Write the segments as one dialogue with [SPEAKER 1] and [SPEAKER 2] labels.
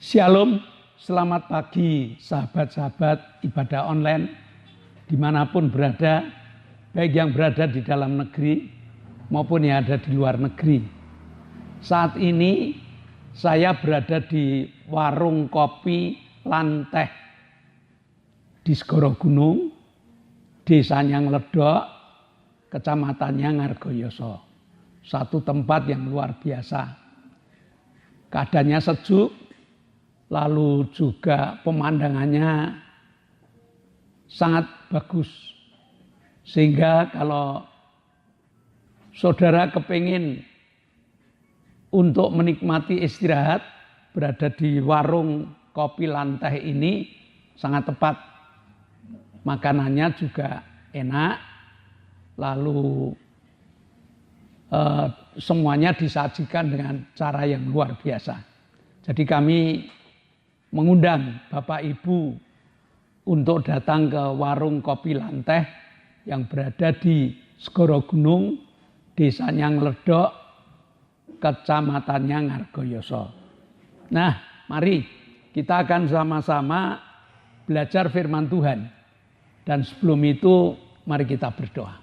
[SPEAKER 1] Shalom, selamat pagi sahabat-sahabat ibadah online dimanapun berada, baik yang berada di dalam negeri maupun yang ada di luar negeri. Saat ini saya berada di warung kopi Lanteh di Segoro Gunung, Desanya Ngledok, Kecamatannya Ngargoyoso. Satu tempat yang luar biasa. Keadaannya sejuk, lalu juga pemandangannya sangat bagus. Sehingga kalau saudara kepingin untuk menikmati istirahat, berada di warung kopi Lanteh ini sangat tepat. Makanannya juga enak, lalu semuanya disajikan dengan cara yang luar biasa. Jadi kami mengundang Bapak Ibu untuk datang ke warung kopi Lanteh yang berada di Segoro Gunung, Desanya Ngledok, Kecamatannya Ngargoyoso. Nah, mari kita akan sama-sama belajar firman Tuhan. Dan sebelum itu, mari kita berdoa.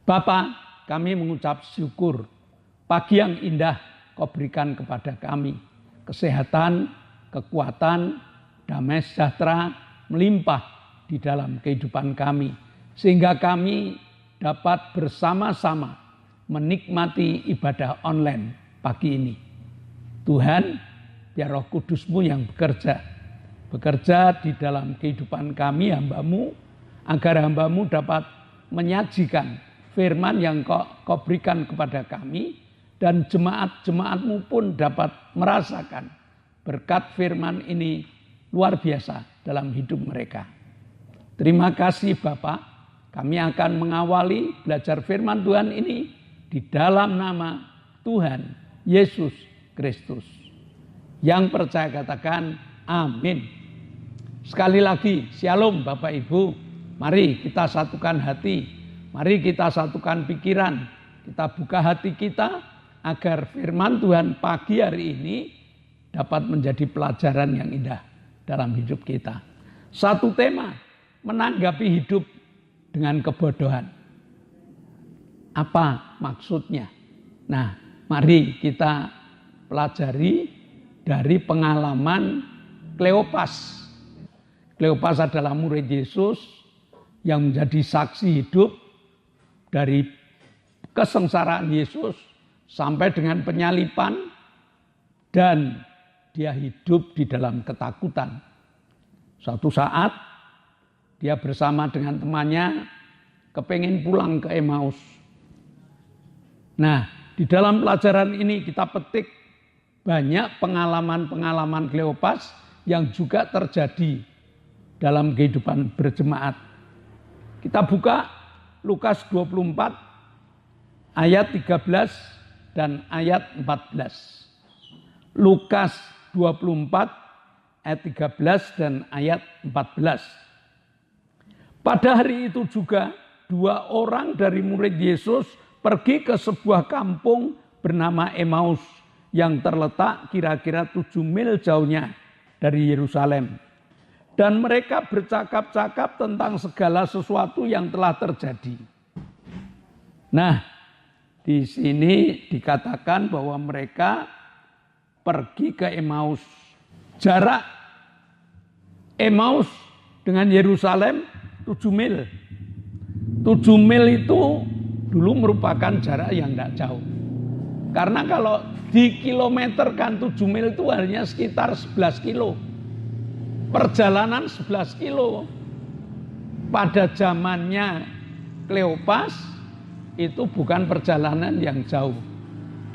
[SPEAKER 1] Bapa, kami mengucap syukur pagi yang indah Kau berikan kepada kami. Kesehatan, kekuatan, damai sejahtera melimpah di dalam kehidupan kami. Sehingga kami dapat bersama-sama menikmati ibadah online pagi ini. Tuhan, biar Roh Kudus-Mu yang bekerja di dalam kehidupan kami, hamba-Mu, agar hamba-Mu dapat menyajikan firman yang kau berikan kepada kami, dan jemaat-jemaat-Mu pun dapat merasakan berkat firman ini luar biasa dalam hidup mereka. Terima kasih Bapak, kami akan mengawali belajar firman Tuhan ini di dalam nama Tuhan Yesus Kristus. Yang percaya katakan amin. Sekali lagi, shalom Bapak Ibu, mari kita satukan hati. Mari kita satukan pikiran, kita buka hati kita agar firman Tuhan pagi hari ini dapat menjadi pelajaran yang indah dalam hidup kita. Satu tema, menanggapi hidup dengan kebodohan. Apa maksudnya? Nah, mari kita pelajari dari pengalaman Kleopas. Kleopas adalah murid Yesus yang menjadi saksi hidup dari kesengsaraan Yesus sampai dengan penyaliban, dan dia hidup di dalam ketakutan. Suatu saat dia bersama dengan temannya kepingin pulang ke Emmaus. Nah, di dalam pelajaran ini kita petik banyak pengalaman-pengalaman Kleopas yang juga terjadi dalam kehidupan berjemaat. Kita buka Lukas 24 ayat 13 dan ayat 14. Lukas 24 ayat 13 dan ayat 14. Pada hari itu juga 2 orang dari murid Yesus pergi ke sebuah kampung bernama Emmaus yang terletak kira-kira 7 mil jauhnya dari Yerusalem. Dan mereka bercakap-cakap tentang segala sesuatu yang telah terjadi. Nah, di sini dikatakan bahwa mereka pergi ke Emmaus. Jarak Emmaus dengan Yerusalem 7 mil. 7 mil itu dulu merupakan jarak yang tidak jauh. Karena kalau dikilometerkan 7 mil itu hanya sekitar 11 kilo. Perjalanan 11 kilo pada zamannya Kleopas itu bukan perjalanan yang jauh.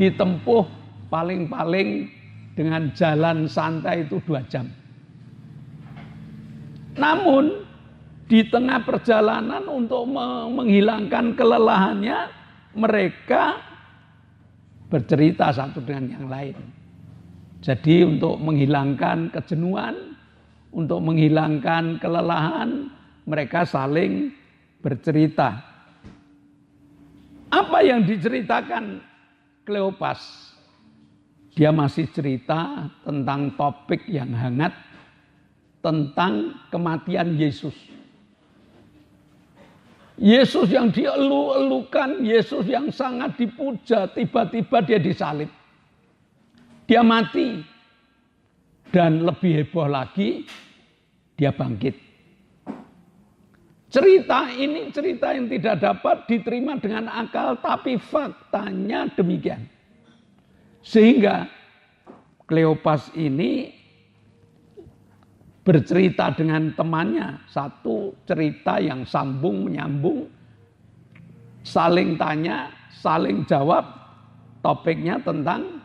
[SPEAKER 1] Ditempuh paling-paling dengan jalan santai itu 2 jam. Namun di tengah perjalanan untuk menghilangkan kelelahannya, mereka bercerita satu dengan yang lain. Jadi untuk menghilangkan kejenuhan, untuk menghilangkan kelelahan, mereka saling bercerita. Apa yang diceritakan Kleopas? dia masih cerita tentang topik yang hangat, tentang kematian Yesus. Yesus yang dielu-elukan, Yesus yang sangat dipuja, tiba-tiba dia disalib. Dia mati. Dan lebih heboh lagi, dia bangkit. Cerita ini cerita yang tidak dapat diterima dengan akal, tapi faktanya demikian. Sehingga Kleopas ini bercerita dengan temannya, satu cerita yang sambung menyambung, saling tanya, saling jawab, topiknya tentang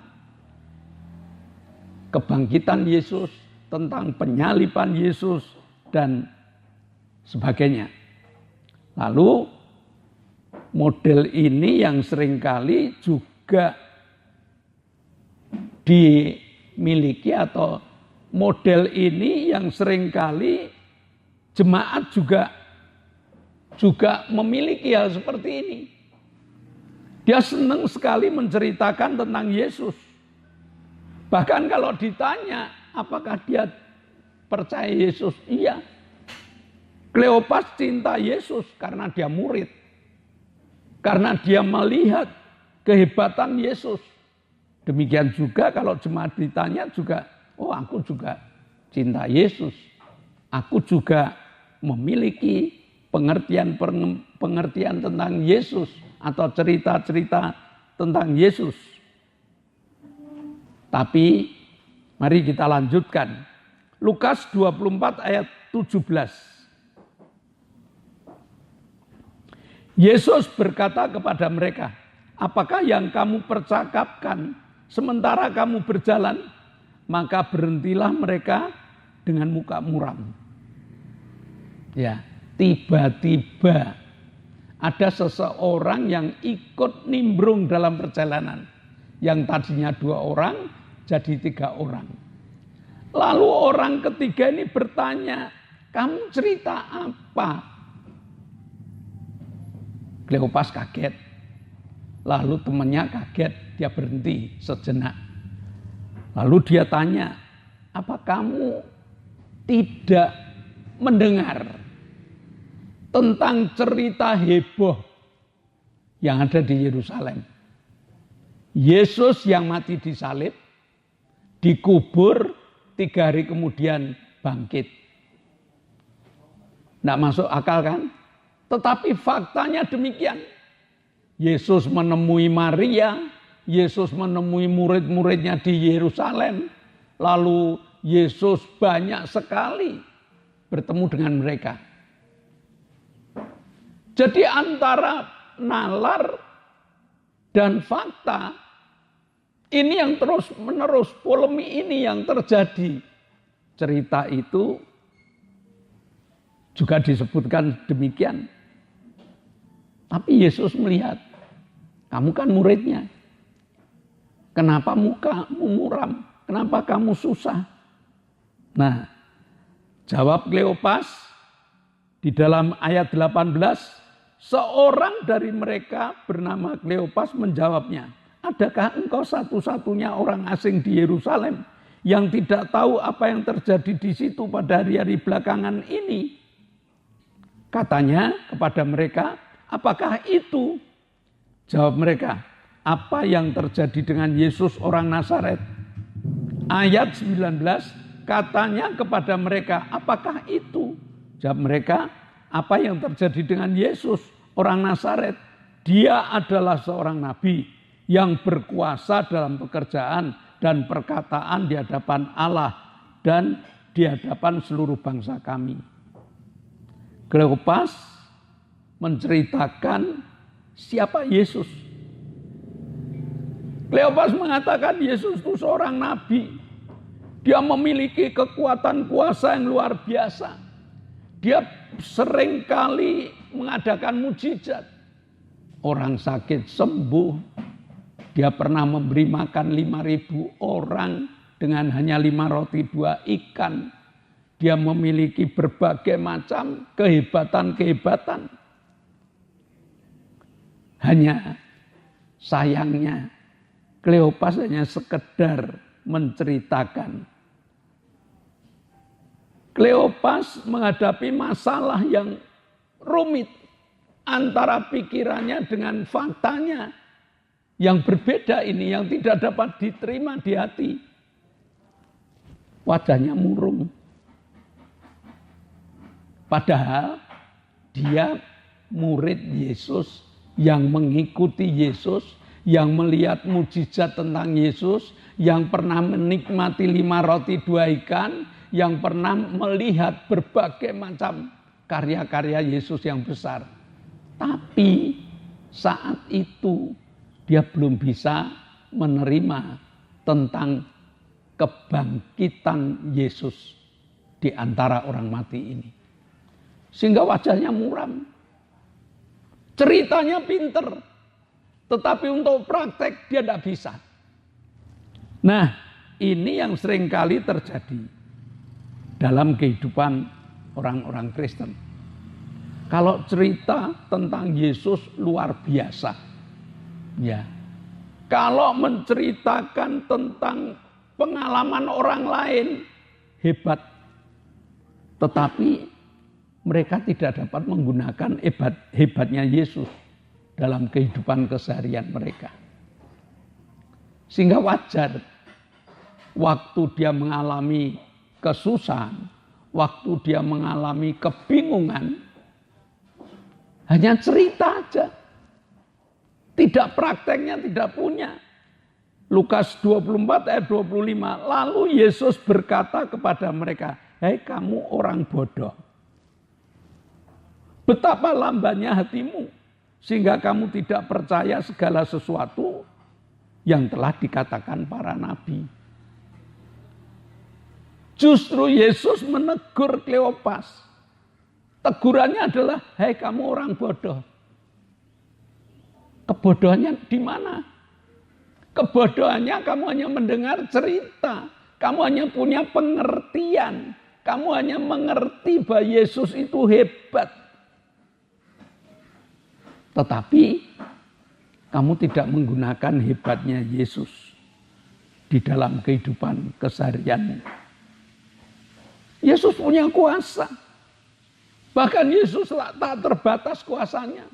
[SPEAKER 1] kebangkitan Yesus, tentang penyaliban Yesus, dan sebagainya. Lalu model ini yang seringkali juga dimiliki, atau model ini yang seringkali jemaat juga memiliki hal seperti ini. Dia senang sekali menceritakan tentang Yesus. Bahkan kalau ditanya apakah dia percaya Yesus, iya. Kleopas cinta Yesus karena dia murid. Karena dia melihat kehebatan Yesus. Demikian juga kalau jemaat ditanya juga, oh aku juga cinta Yesus. Aku juga memiliki pengertian tentang Yesus atau cerita-cerita tentang Yesus. Tapi mari kita lanjutkan. Lukas 24 ayat 17. Yesus berkata kepada mereka, apakah yang kamu percakapkan sementara kamu berjalan? Maka berhentilah mereka dengan muka muram. Ya, tiba-tiba ada seseorang yang ikut nimbrung dalam perjalanan. Yang tadinya 2 orang jadi 3 orang. Lalu orang ketiga ini bertanya, kamu cerita apa? Kleopas kaget. Lalu temannya kaget, dia berhenti sejenak. Lalu dia tanya, apa kamu tidak mendengar tentang cerita heboh yang ada di Yerusalem? Yesus yang mati disalib, dikubur, 3 hari kemudian bangkit. Tidak masuk akal kan? Tetapi faktanya demikian. Yesus menemui Maria, Yesus menemui murid-muridnya di Yerusalem. Lalu Yesus banyak sekali bertemu dengan mereka. Jadi antara nalar dan fakta, ini yang terus menerus, polemik ini yang terjadi. Cerita itu juga disebutkan demikian. Tapi Yesus melihat, kamu kan muridnya. Kenapa mukamu muram? Kenapa kamu susah? Nah, jawab Kleopas di dalam ayat 18, seorang dari mereka bernama Kleopas menjawabnya, adakah engkau satu-satunya orang asing di Yerusalem yang tidak tahu apa yang terjadi di situ pada hari-hari belakangan ini? Katanya kepada mereka, apakah itu? Jawab mereka, apa yang terjadi dengan Yesus orang Nazaret? Ayat 19, katanya kepada mereka, apakah itu? Jawab mereka, apa yang terjadi dengan Yesus orang Nazaret? Dia adalah seorang nabi yang berkuasa dalam pekerjaan dan perkataan di hadapan Allah dan di hadapan seluruh bangsa kami. Kleopas menceritakan siapa Yesus. Kleopas mengatakan Yesus itu seorang nabi. Dia memiliki kekuatan kuasa yang luar biasa. Dia seringkali mengadakan mukjizat. Orang sakit sembuh. Dia pernah memberi makan 5.000 orang dengan hanya 5 roti 2 ikan. Dia memiliki berbagai macam kehebatan-kehebatan. Hanya sayangnya Kleopas hanya sekedar menceritakan. Kleopas menghadapi masalah yang rumit antara pikirannya dengan faktanya yang berbeda ini, yang tidak dapat diterima di hati. Wajahnya murung. Padahal dia murid Yesus yang mengikuti Yesus, yang melihat mujizat tentang Yesus, yang pernah menikmati 5 roti 2 ikan, yang pernah melihat berbagai macam karya-karya Yesus yang besar. Tapi saat itu dia belum bisa menerima tentang kebangkitan Yesus di antara orang mati ini. Sehingga wajahnya muram. Ceritanya pinter. Tetapi untuk praktek dia tidak bisa. Nah, ini yang seringkali terjadi dalam kehidupan orang-orang Kristen. Kalau cerita tentang Yesus luar biasa. Ya. Kalau menceritakan tentang pengalaman orang lain hebat. Tetapi mereka tidak dapat menggunakan hebatnya Yesus dalam kehidupan keseharian mereka. Sehingga wajar waktu dia mengalami kesusahan, waktu dia mengalami kebingungan, hanya cerita aja. Tidak prakteknya, tidak punya. Lukas 24 ayat 25. Lalu Yesus berkata kepada mereka, "Hei kamu orang bodoh. Betapa lambannya hatimu, sehingga kamu tidak percaya segala sesuatu yang telah dikatakan para nabi." Justru Yesus menegur Kleopas. Tegurannya adalah, "Hei kamu orang bodoh." Kebodohannya di mana? Kebodohannya kamu hanya mendengar cerita. Kamu hanya punya pengertian. Kamu hanya mengerti bahwa Yesus itu hebat. Tetapi kamu tidak menggunakan hebatnya Yesus di dalam kehidupan keseharianmu. Yesus punya kuasa. Bahkan Yesus tak terbatas kuasanya.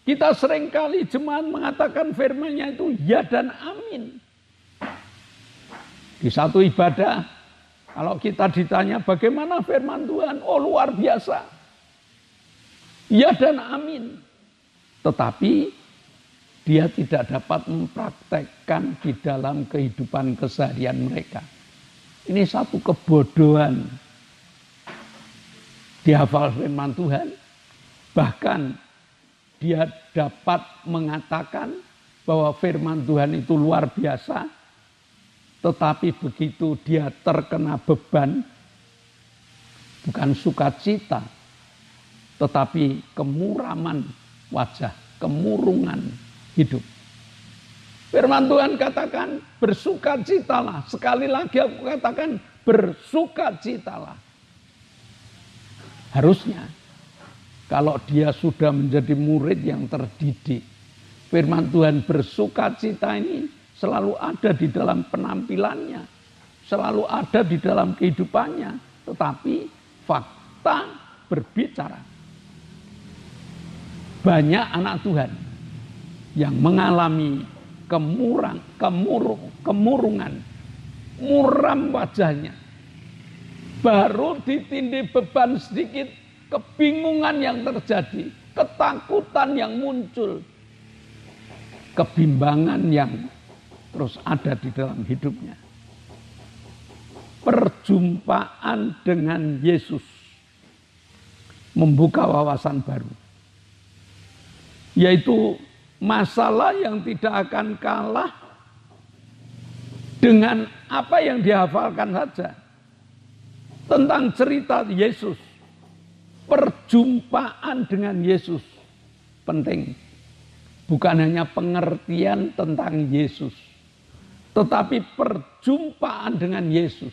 [SPEAKER 1] Kita seringkali jemaat mengatakan firman-Nya itu ya dan amin. Di satu ibadah, kalau kita ditanya bagaimana firman Tuhan, oh luar biasa. Ya dan amin. Tetapi dia tidak dapat mempraktekkan di dalam kehidupan keseharian mereka. Ini satu kebodohan. Dihafal firman Tuhan, bahkan dia dapat mengatakan bahwa firman Tuhan itu luar biasa, tetapi begitu dia terkena beban, bukan sukacita, tetapi kemuraman wajah, kemurungan hidup. Firman Tuhan katakan bersukacitalah. Sekali lagi aku katakan bersukacitalah. Harusnya kalau dia sudah menjadi murid yang terdidik, firman Tuhan bersukacita ini selalu ada di dalam penampilannya, selalu ada di dalam kehidupannya. Tetapi fakta berbicara. Banyak anak Tuhan yang mengalami kemurungan, muram wajahnya. Baru ditindih beban sedikit, kebingungan yang terjadi, ketakutan yang muncul, kebimbangan yang terus ada di dalam hidupnya. Perjumpaan dengan Yesus membuka wawasan baru, yaitu masalah yang tidak akan kalah dengan apa yang dihafalkan saja. Tentang cerita Yesus, perjumpaan dengan Yesus penting. Bukan hanya pengertian tentang Yesus, tetapi perjumpaan dengan Yesus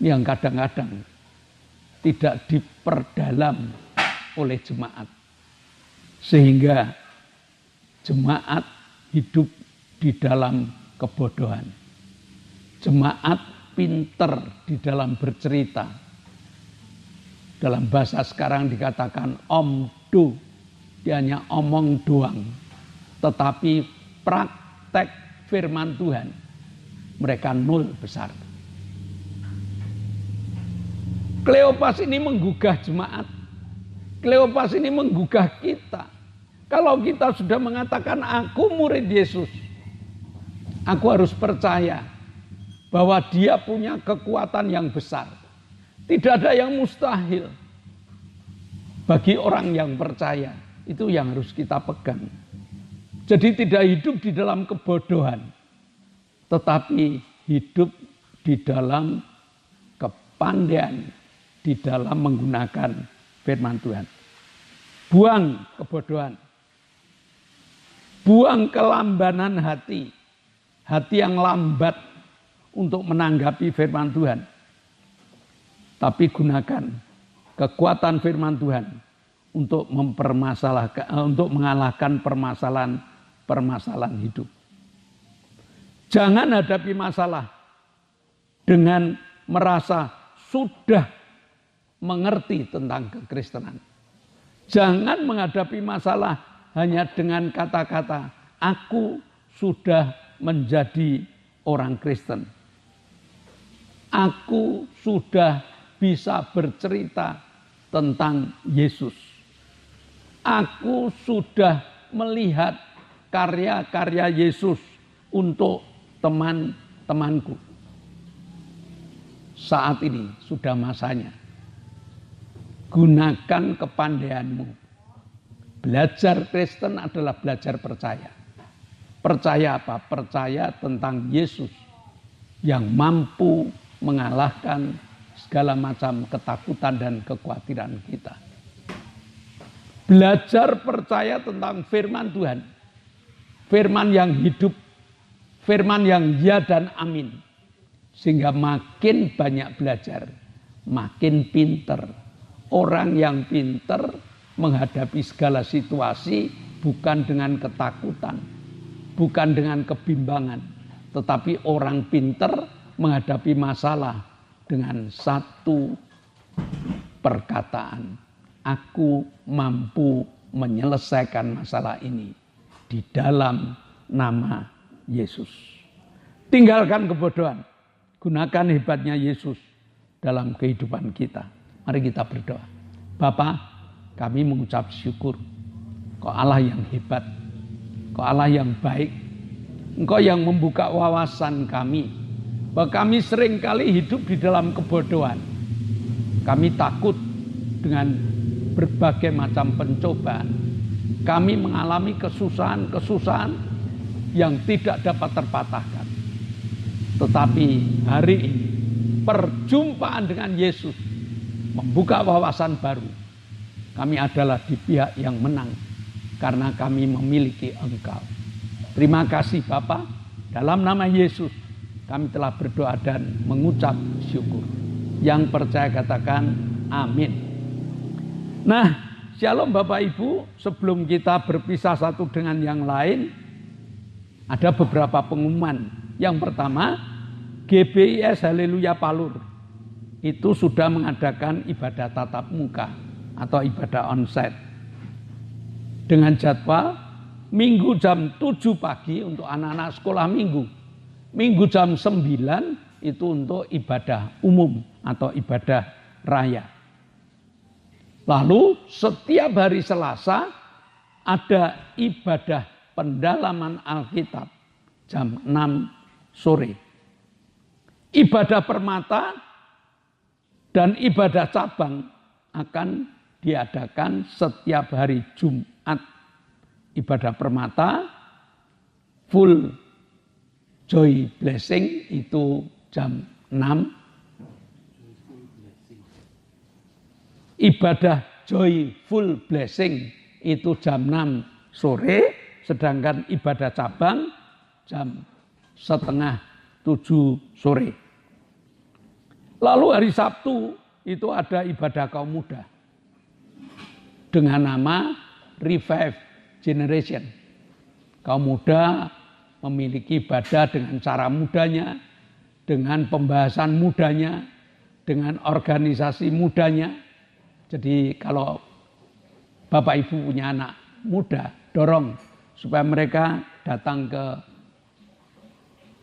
[SPEAKER 1] yang kadang-kadang tidak diperdalam oleh jemaat. Sehingga jemaat hidup di dalam kebodohan. Jemaat pinter di dalam bercerita. Dalam bahasa sekarang dikatakan omdo. Dia hanya omong doang. Tetapi praktek firman Tuhan mereka nol besar. Kleopas ini menggugah jemaat. Kleopas ini menggugah kita. Kalau kita sudah mengatakan aku murid Yesus, aku harus percaya bahwa dia punya kekuatan yang besar. Tidak ada yang mustahil bagi orang yang percaya. Itu yang harus kita pegang. Jadi tidak hidup di dalam kebodohan, tetapi hidup di dalam kepandaian, di dalam menggunakan firman Tuhan. Buang kebodohan. Buang kelambanan hati. Hati yang lambat untuk menanggapi firman Tuhan. Tapi gunakan kekuatan firman Tuhan untuk untuk mengalahkan permasalahan hidup. Jangan hadapi masalah dengan merasa sudah mengerti tentang kekristenan. Jangan menghadapi masalah hanya dengan kata-kata, aku sudah menjadi orang Kristen. Aku sudah bisa bercerita tentang Yesus. Aku sudah melihat karya-karya Yesus untuk teman-temanku. Saat ini sudah masanya. Gunakan kepandaianmu. Belajar Kristen adalah belajar percaya. Percaya apa? Percaya tentang Yesus yang mampu mengalahkan segala macam ketakutan dan kekhawatiran kita. Belajar percaya tentang firman Tuhan. Firman yang hidup. Firman yang ya dan amin. Sehingga makin banyak belajar. Makin pinter. Orang yang pinter menghadapi segala situasi bukan dengan ketakutan. Bukan dengan kebimbangan. Tetapi orang pinter menghadapi masalah dengan satu perkataan. Aku mampu menyelesaikan masalah ini di dalam nama Yesus. Tinggalkan kebodohan. Gunakan hebatnya Yesus dalam kehidupan kita. Mari kita berdoa. Bapa, kami mengucap syukur. Kau Allah yang hebat. Kau Allah yang baik. Engkau yang membuka wawasan kami. Bahwa kami seringkali hidup di dalam kebodohan. Kami takut dengan berbagai macam pencobaan. Kami mengalami kesusahan-kesusahan yang tidak dapat terpatahkan. Tetapi hari ini perjumpaan dengan Yesus membuka wawasan baru. Kami adalah di pihak yang menang karena kami memiliki Engkau. Terima kasih Bapa. Dalam nama Yesus kami telah berdoa dan mengucap syukur. Yang percaya katakan amin. Nah, shalom Bapak Ibu, sebelum kita berpisah satu dengan yang lain, ada beberapa pengumuman. Yang pertama, GBIS Haleluya Palur itu sudah mengadakan ibadah tatap muka atau ibadah onsite. Dengan jadwal Minggu jam 7 pagi untuk anak-anak sekolah minggu. Minggu jam 9 itu untuk ibadah umum atau ibadah raya. Lalu setiap hari Selasa ada ibadah pendalaman Alkitab jam 6 sore. Ibadah permata dan ibadah cabang akan diadakan setiap hari Jumat. Ibadah permata full joy blessing itu jam 6. Ibadah joyful blessing itu jam 6 sore, sedangkan ibadah cabang jam 6:30 sore. Lalu hari Sabtu itu ada ibadah kaum muda dengan nama Revive Generation. Kaum muda memiliki ibadah dengan cara mudanya, dengan pembahasan mudanya, dengan organisasi mudanya. Jadi kalau Bapak Ibu punya anak muda, dorong supaya mereka datang ke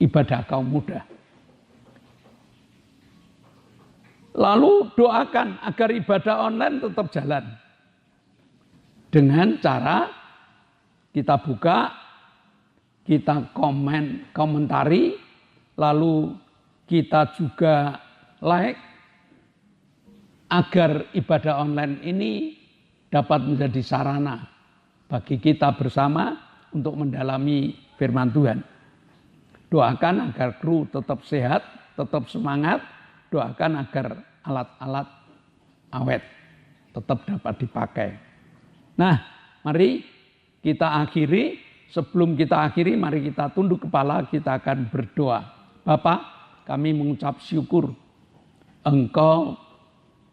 [SPEAKER 1] ibadah kaum muda. Lalu doakan agar ibadah online tetap jalan. Dengan cara kita buka, kita komentari, lalu kita juga like, agar ibadah online ini dapat menjadi sarana bagi kita bersama untuk mendalami firman Tuhan. Doakan agar kru tetap sehat, tetap semangat. Doakan agar alat-alat awet tetap dapat dipakai. Nah, mari kita akhiri. Sebelum kita akhiri, mari kita tunduk kepala, kita akan berdoa. Bapa, kami mengucap syukur Engkau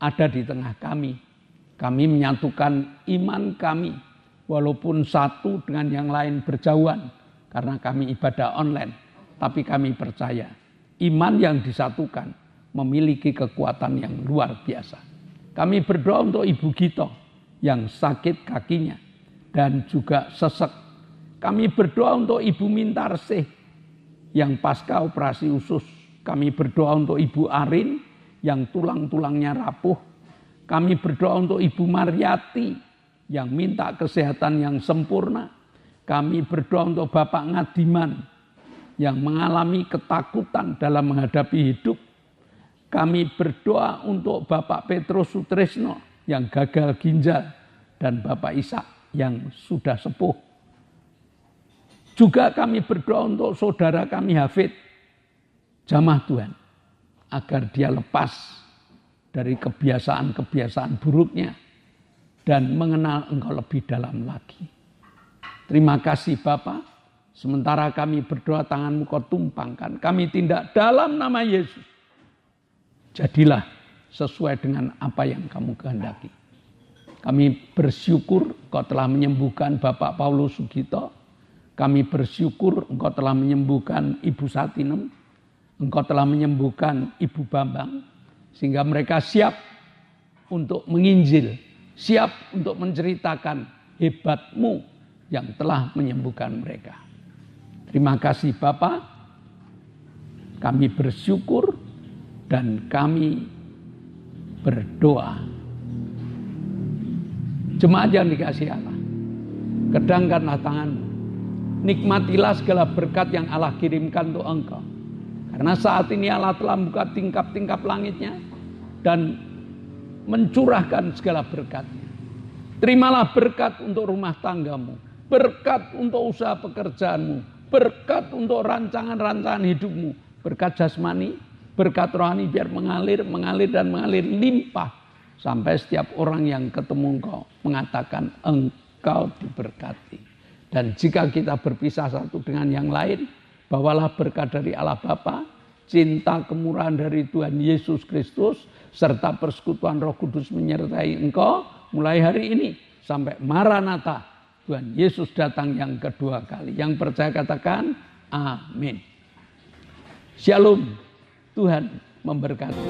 [SPEAKER 1] ada di tengah kami. Kami menyatukan iman kami, walaupun satu dengan yang lain berjauhan, karena kami ibadah online. Tapi kami percaya, iman yang disatukan memiliki kekuatan yang luar biasa. Kami berdoa untuk Ibu Gito yang sakit kakinya dan juga sesek. Kami berdoa untuk Ibu Mintarsih yang pasca operasi usus. Kami berdoa untuk Ibu Arin yang tulang-tulangnya rapuh. Kami berdoa untuk Ibu Mariati yang minta kesehatan yang sempurna. Kami berdoa untuk Bapak Ngadiman yang mengalami ketakutan dalam menghadapi hidup. Kami berdoa untuk Bapak Petrus Sutrisno yang gagal ginjal dan Bapak Ishak yang sudah sepuh. Juga kami berdoa untuk saudara kami Hafid, jamaah Tuhan, agar dia lepas dari kebiasaan-kebiasaan buruknya dan mengenal Engkau lebih dalam lagi. Terima kasih Bapa, sementara kami berdoa tangan-Mu Kau tumpangkan, kami tindak dalam nama Yesus. Jadilah sesuai dengan apa yang Kamu kehendaki. Kami bersyukur Engkau telah menyembuhkan Bapak Paulus Sugito. Kami bersyukur Engkau telah menyembuhkan Ibu Satinem. Engkau telah menyembuhkan Ibu Bambang. Sehingga mereka siap untuk menginjil. Siap untuk menceritakan hebat-Mu yang telah menyembuhkan mereka. Terima kasih Bapak. Kami bersyukur dan kami berdoa. Jemaat yang dikasihi Allah, kedangkanlah tanganmu. Nikmatilah segala berkat yang Allah kirimkan untuk engkau. Karena saat ini Allah telah membuka tingkap-tingkap langitnya dan mencurahkan segala berkatnya. Terimalah berkat untuk rumah tanggamu, berkat untuk usaha pekerjaanmu, berkat untuk rancangan-rancangan hidupmu, berkat jasmani, berkat rohani biar mengalir limpah. Sampai setiap orang yang ketemu engkau mengatakan engkau diberkati. Dan jika kita berpisah satu dengan yang lain, bawalah berkat dari Allah Bapa, cinta kemurahan dari Tuhan Yesus Kristus, serta persekutuan Roh Kudus menyertai engkau mulai hari ini sampai Maranatha, Tuhan Yesus datang yang kedua kali. Yang percaya katakan amin. Shalom. Tuhan memberkati.